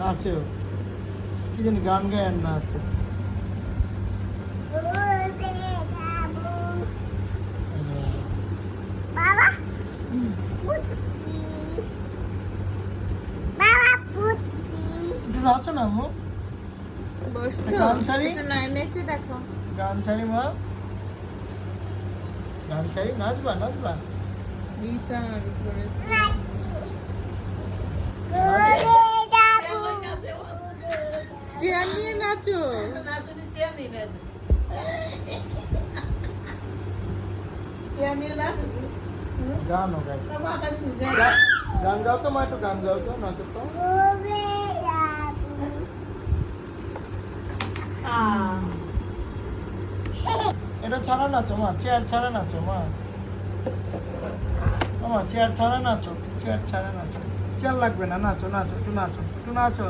নাচে কি জানি গান গায় আর নাচে। একটু নাচো না আম্মু। বসছো? গান ছাড়ি? একটু নেচে দেখো। গান ছাড়ি মা, গান ছাড়ি, নাচবা নাচবা। বিশাল করেছে। চেয়ার নিয়ে নাচো। গান ও গাই, গান গাও তো মা, একটু গান গাও তো, নাচো তো। এটা ছাড়া নাচো মা, চেয়ার ছাড়া নাচো মা। মা চেয়ার ছাড়া নাচো, চেয়ার ছাড়া নাচো। চেয়ার লাগবে না, নাচো নাচো, একটু নাচো, একটু নাচো।